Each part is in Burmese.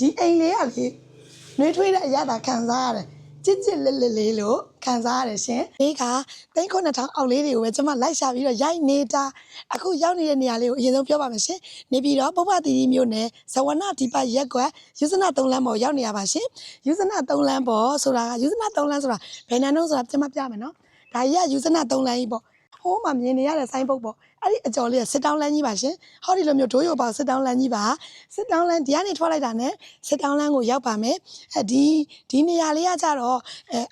ဒီအိမ်လေးကလေနှွေးထွေးတဲ့အရသာခံစားရတယ်ကြစ်ကြစ်လက်လက်လေးလို့ခံစားရတယ်ရှင်ဒီက3,000အောက်လေးတွေကိုပဲကျွန်မလိုက်ရှာပြီးတော့ရိုက်နေတာအခုရောက်နေတဲ့နေရာလေးကိုအရင်ဆုံးပြောပါမယ်ရှင်နေပြီးတော့ပုပ္ပသီရိမြို့နယ်ဇဝနဒီပါရက်ကွက်ယူဇနာ3လမ်းပေါ်ရောက်နေရပါရှင်ယူဇနာ3လမ်းပေါ်ဆိုတာကယူဇနာ3လမ်းဆိုတာဘယ်နန်းတော့ဆိုတာကျွန်မပြမယ်နော်ဒါကြီးကယူဇနာ3လမ်းကြီးပေါ့ဟိုးမှာမြင်နေရတဲ့ဆိုင်းပုတ်ပေါ့အဲ့ဒီအကျော်လေးကစစ်တောင်းလမ်းကြီးပါရှင်ဟောဒီလိုမျိုးဒိုးရိုပေါစစ်တောင်းလမ်းကြီးပါစစ်တောင်းလမ်းဒီကနေထွက်လိုက်တာနဲ့စစ်တောင်းလမ်းကိုရောက်ပါမယ်ဒီနေရာလေးကကြတော့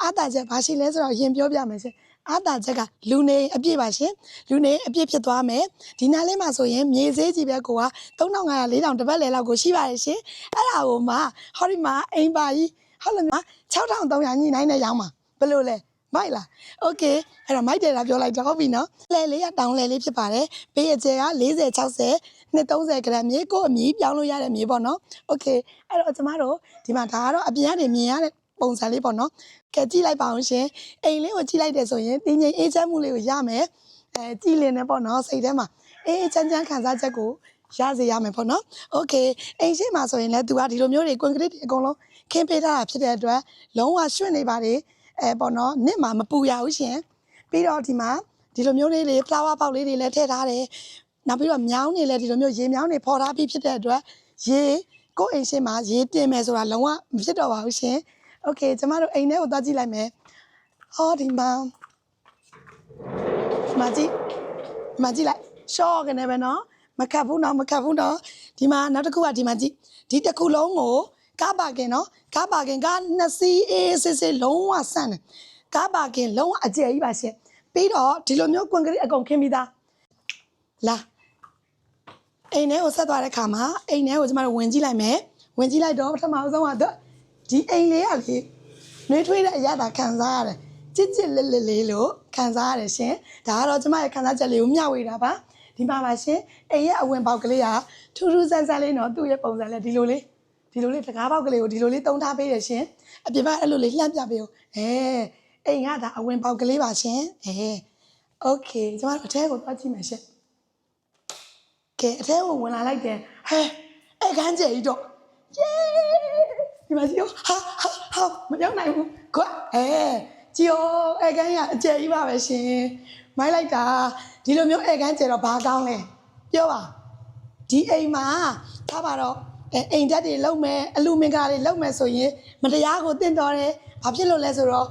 အာတာချက်ဘာရှိလဲဆိုတော့ရင်ပြောပြမယ်ရှင်အာတာချက်ကလူနေအပြည့်ပါရှင်လူနေအပြည့်ဖြစ်သွားမယ်ဒီနားလေးမှာဆိုရင်မြေဈေးကြီးပဲကိုက3,500 4,000တပတ်လည်လောက်ကိုရှိပါတယ်ရှင်အဲ့ဒါကိုမှဟောဒီမှာအိမ်ပါကြီးဟုတ်လား6,300ညှိနှိုင်းနဲ့ရောင်းမှာဘယ်လိုလဲမိုက်လားโอเคအဲ့တော့မိုက်တယ်လားပြောလိုက်တော့ဟုတ်ပြီနော်လဲလေးကတောင်းလဲလေးဖြစ်ပါတယ်ဘေးအကျယ်က40 60 230 ဂရမ်မြေကိုအမြည်ပြောင်းလို့ရတဲ့မြေပေါ့နော်โอเคအဲ့တော့ကျမတို့ဒီမှာဒါကတော့အပြင်ကနေမြင်ရတဲ့ပုံစံလေးပေါ့နော်ကဲကြည့်လိုက်ပါအောင်ရှင်အိမ်လေးကိုကြည့်လိုက်တယ်ဆိုရင်တင်းငိမ်အေးချမ်းမှုလေးကိုရမယ်ကြည်လင်နေပေါ့နော်စိတ်ထဲမှာအေးချမ်းချမ်းခံစားချက်ကိုရစေရမယ်ပေါ့နော်โอเคအိမ်ရှိမှာဆိုရင်လည်းသူကဒီလိုမျိုးတွေကွန်ကရစ်တွေအကုန်လုံးခင်းပေးထားတာဖြစ်တဲ့အတွက်လုံးဝရွှင့်နေပါတယ်ပေါ့နော်နစ်မှာမပူရဘူးရှင်ပြီးတော့ဒီမှာဒီလိုမျိုးလေးတွေ flower pot လေးတွေလည်းထည့်ထားတယ်နောက်ပြီးတော့မြောင်းနေလည်းဒီလိုမျိုးရေမြောင်းနေဖော်ထားပြီးဖြစ်တဲ့အတွက်ရေကိုယ့်အိမ်ရှိမှာရေတင်မယ်ဆိုတာလုံးဝမဖြစ်တော့ပါဘူးရှင်โอเคကျမတို့အိမ်ထဲကိုသွားကြည့်လိုက်မယ်ဟောဒီမှာကြည့်လိုက်ရှော့ကနေပဲနော်မခတ်ဘူးနော်ဒီမှာနောက်တစ်ခုကဒီမှာကြည့်ဒီတစ်ခုလုံးကိုကားပါကင်နော်ကားပါကင်က2စီးအေးစစ်လုံးဝဆန့်တယ်ကားပါကင်လုံးဝအကျယ်ကြီးပါရှင်ပြီးတော့ဒီလိုမျိုးကွန်ကရစ်အကုန်ခင်းပြီးသားလာအိမ်ထဲကိုဆက်သွားတဲ့ခါမှာအိမ်ထဲကိုကျမတို့ဝင်ကြည့်လိုက်မယ်ဝင်ကြည့်လိုက်တော့ပထမဆုံးကဒီအိမ်လေးကလေနှွေးထွေးတဲ့အရသာခံစားရတယ်ကြစ်ကြစ်လက်လက်လေးလို့ခံစားရတယ်ရှင်ဒါကတော့ကျမရဲ့ခံစားချက်လေးကိုမျှဝေတာပါဒီမှာပါရှင်အိမ်ရဲ့အဝင်ပေါက်ကလေးကထူးထူးဆန်းဆန်းလေးနော်သူ့ရဲ့ပုံစံလေးဒီလိုလေးတကားပေါက်ကလေးကိုဒီလိုလေးတုံးထားပေးရရှင်အပြင်ဘက်အဲ့လိုလေးလှမ်းပြပေးဦးအိမ်ကဒါအဝင်ပေါက်ကလေးပါရှင်โอเคကျမတို့အထဲကိုသွားကြည့်မယ်ရှင်ကဲအထဲကိုဝင်လာလိုက်တယ်အဲ့ခန်းကျယ်ကြီးတော့ယေးဒီမှာကြည့်ဟာမပြောနိုင်ဘူးကွာကြည့်အဲ့ခန်းကအကျယ်ကြီးပါပဲရှင်မိုက်လိုက်တာဒီလိုမျိုးအဲ့ခန်းကျယ်တော့ဘာကောင်းလဲပြောပါဒီအိမ်မှာထားပါတော့အိမ်ဓာတ်တွေလုံမယ်အလူမင်္ဂလာတွေလုံမယ်ဆိုရင်မတရားကိုတင့်တော်တယ်ဘာဖြစ်လို့လဲဆိုတော့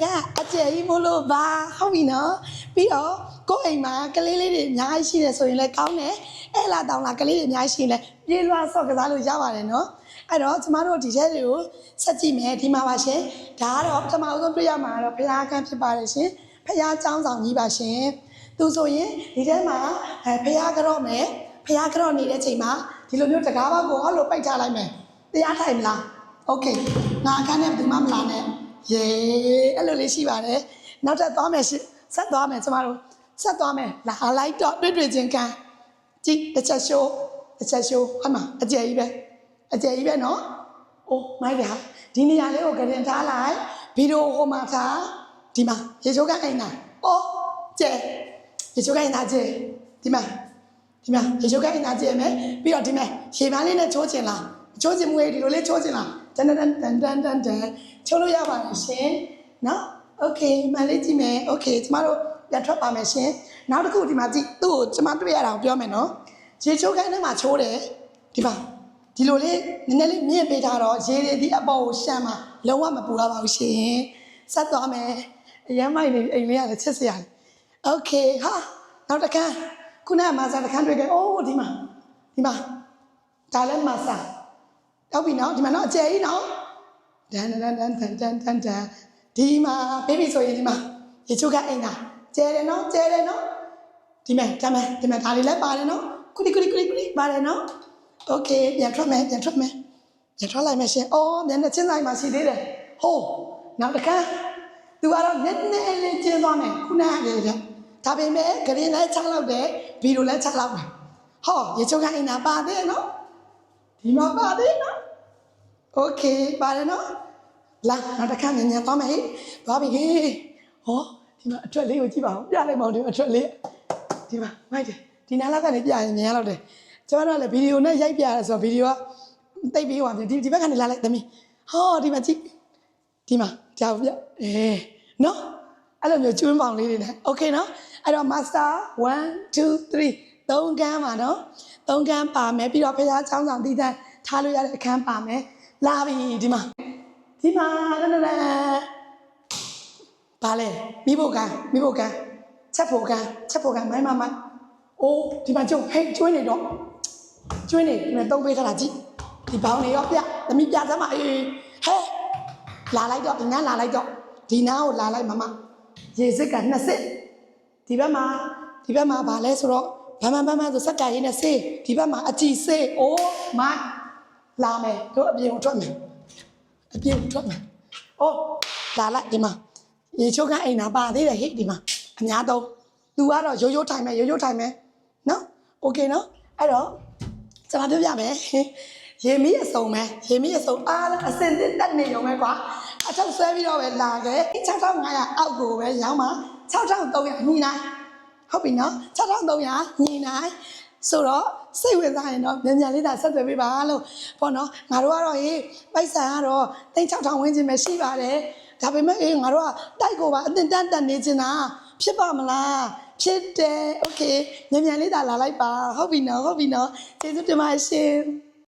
ကအကျယ်ကြီးမို့လို့ပါဟုတ်ပြီနော်ပြီးတော့ကိုယ့်အိမ်မှာကလေးလေးတွေအများကြီးရှိတယ်ဆိုရင်လည်းကောင်းတယ်အဲ့လာတောင်းလာကလေးတွေအများကြီးရှိရင်လည်းပြေးလွှားဆော့ကစားလို့ရပါတယ်နော်အဲ့တော့ကျမတို့ဒီထဲတွေကိုဆက်ကြည့်မယ်ဒီမှာပါရှင်ဒါကတော့ပထမဆုံးတွေ့ရမှာတော့ဘုရားကန်းဖြစ်ပါတယ်ရှင်ဘုရားကျောင်းဆောင်ကြီးပါရှင်သူဆိုရင်ဒီထဲမှာဘုရားကြော့မယ်ဘုရားကြော့နေတဲ့ချိန်မှာဒီလိုမျိုးတကားပေါက်ကိုဟောလို့ပိတ်ထားလိုက်မယ်တရားထိုင်မလားโอเคငါအခန်းနဲ့ဘယ်သူမှမလာနဲ့ယေအဲ့လိုလေးရှိပါတယ်နောက်ထပ်သွားမယ်ဆက်သွားမယ်ကျမတို့ဆက်သွားမယ်လာလိုက်တော့တွေ့ချင်းကန်းကြည့်တစ်ချက်ရှိုးဟမ်မအကျယ်ကြီးပဲနော်အိုးမိုက်တယ်ဟာဒီနေရာလေးကိုကြင်ထားလိုက်ဗီဒီယိုဟိုမှာထားဒီမှာရေချိုးကအိမ်နာအိုးကျဲရေချိုးကအိမ်နာကျဲဒီမှာရေချိုးကအိမ်နာကျဲမယ်ပြီးတော့ဒီမှာရေပန်းလေးနဲ့ချိုးချင်လားချိုးချင်မှုဒီလိုလေးချိုးချင်လားတန်ချိုးလို့ရပါတယ်ရှင်နော်โอเคမလေးကြည့်မယ်โอเคကျမတို့ပြန်ထွက်ပါမယ်ရှင်နောက်တစ်ခုဒီမှာကြည့်သူ့ကိုကျမတွေ့ရတာကိုပြောမယ်နော်ရေချိုးခိုင်းထဲမှာချိုးတယ်ဒီမှာဒီလိုလေးနည်းနည်းလေးမြင့်ပေးထားတော့ရေတွေဒီအပေါ်ကိုရှမ်းမှာလုံးဝမပူရပါဘူးရှင်ဆက်သွားမယ်အရမ်းမိုက်နေအိမ်လေးကလည်းချစ်စရာโอเคဟာနောက်တစ်ခါခုနကမာစာတစ်ခါတွေ့ခဲ့အိုးဒီမှာဒါလည်းမာစာရောက်ပြီနော်ဒီမှာနော်အကျယ်ကြီးနော်ဒန်ဒီမှာဘေဘီဆိုရင်ဒီမှာရေချိုးကအိမ်တာကျဲတယ်နော်ဒီမှာဒါလေးလည်းပါတယ်နော်ကုလီပါတယ်နော်โอเคပြန်ထွက်လိုက်မယ်ရှင်အော်မြန်ချင်းဆိုင်မှာရှိသေးတယ်ဟိုးနောက်တစ်ခါသူကတော့နည်းနည်းလေးကျင်းသွားမယ်ခုနကလေးတဲ့ဒါပေမဲ့ဂရင်းလည်းချလောက်တယ်ဗီဒီယိုလည်းချလောက်တယ်ဟောရေချိုးကအိမ်တာပါသေးနော်ဒီမှာပါသေးနော်โอเคပါတယ်နော်လာနောက်တစ်ခါညံသွားမယ်ဟေးသွားပြီဟေးဟောဒီမှာအထွက်လေးကိုကြည့်ပါဦးပြလိုက်ပါဦးဒီအထွက်လေးဒီမှာမိုက်တယ်ဒီနားလောက်ကနေပြရင်ညံလောက်တယ်ကျွန်တော်တို့လည်းဗီဒီယိုနဲ့ရိုက်ပြရဆိုတော့ဗီဒီယိုက တိတ်ပြီးသွားပြီဒီဘက်ကနေလာလိုက်သမီးဟောဒီမှာကြည့်ဒီမှာကြောက်ပြနော်အဲ့လိုမျိုးကျွန်းပေါင်လေးတွေနဲ့โอเคနော်အဲ့တော့ master 1 2 3 3ခန်းပါနော်3ခန်းပါမယ်ပြီးတော့ဖရားချောင်းဆောင်တည်တန်းထားလို့ရတဲ့အခန်းပါမယ်လာပြီဒီမှာဘာလဲမိဖို့ကန်းချက်ဖို့ကန်းမိုင်းအိုးဒီမှာကျုံဟဲ့ကျွင်းနေတော့ကျွင်းနေဒီမှာတုံးပေးထားတာကြည့်ဒီဘောင်းနေရောပြသမီးပြစမ်းမအေးဟဲ့လာလိုက်တော့ဒီနားလာလိုက်တော့ဒီနားကိုလာလိုက်မမရေစစ်က2စစ်ဒီဘက်မှာဘာလဲဆိုတော့ဘမဆိုစက်ကရင်းနဲ့ဆေးဒီဘက်မှာအကြည်ဆေးအိုးမိုင်းလာမယ်တို့အပြင်ကိုထွက်မယ်အိုးလာလိုက်ဒီမှာရေချိုးကအိမ်နာပါသေးတယ်ဟိဒီမှာအများသုံး तू ကတော့ရိုးထိုင်မယ်နော်โอเคနော်အဲ့တော့ကျွန်တော်ပြောပြမယ်ရေမီးအစုံအားလုံးအစင်တက်နေရုံပဲကွာအထောက်ဆွဲပြီးတော့ပဲလာခဲ့6500အောက်ကိုပဲရောင်းမှာ6300ညီနိုင်ဟုတ်ပြီနော်6300ညီနိုင်ဆိုတော့စိတ်ဝင်စားရင်တော့မြန်လေးသာဆက်သွယ်ပေးပါလို့ပေါ့နော်ငါတို့ကတော့ဟေးပိုက်ဆံကတော့6000ဝန်းကျင်ပဲရှိပါတယ်ဒါပေမဲ့ငါတို့ကတိုက်ကိုပါအတင်တန်းနေချင်တာဖြစ်ပါမလားဖြစ်တယ်โอเคမြန်လေးသာလာလိုက်ပါဟုတ်ပြီနော်ကျေးဇူးတင်ပါရှင်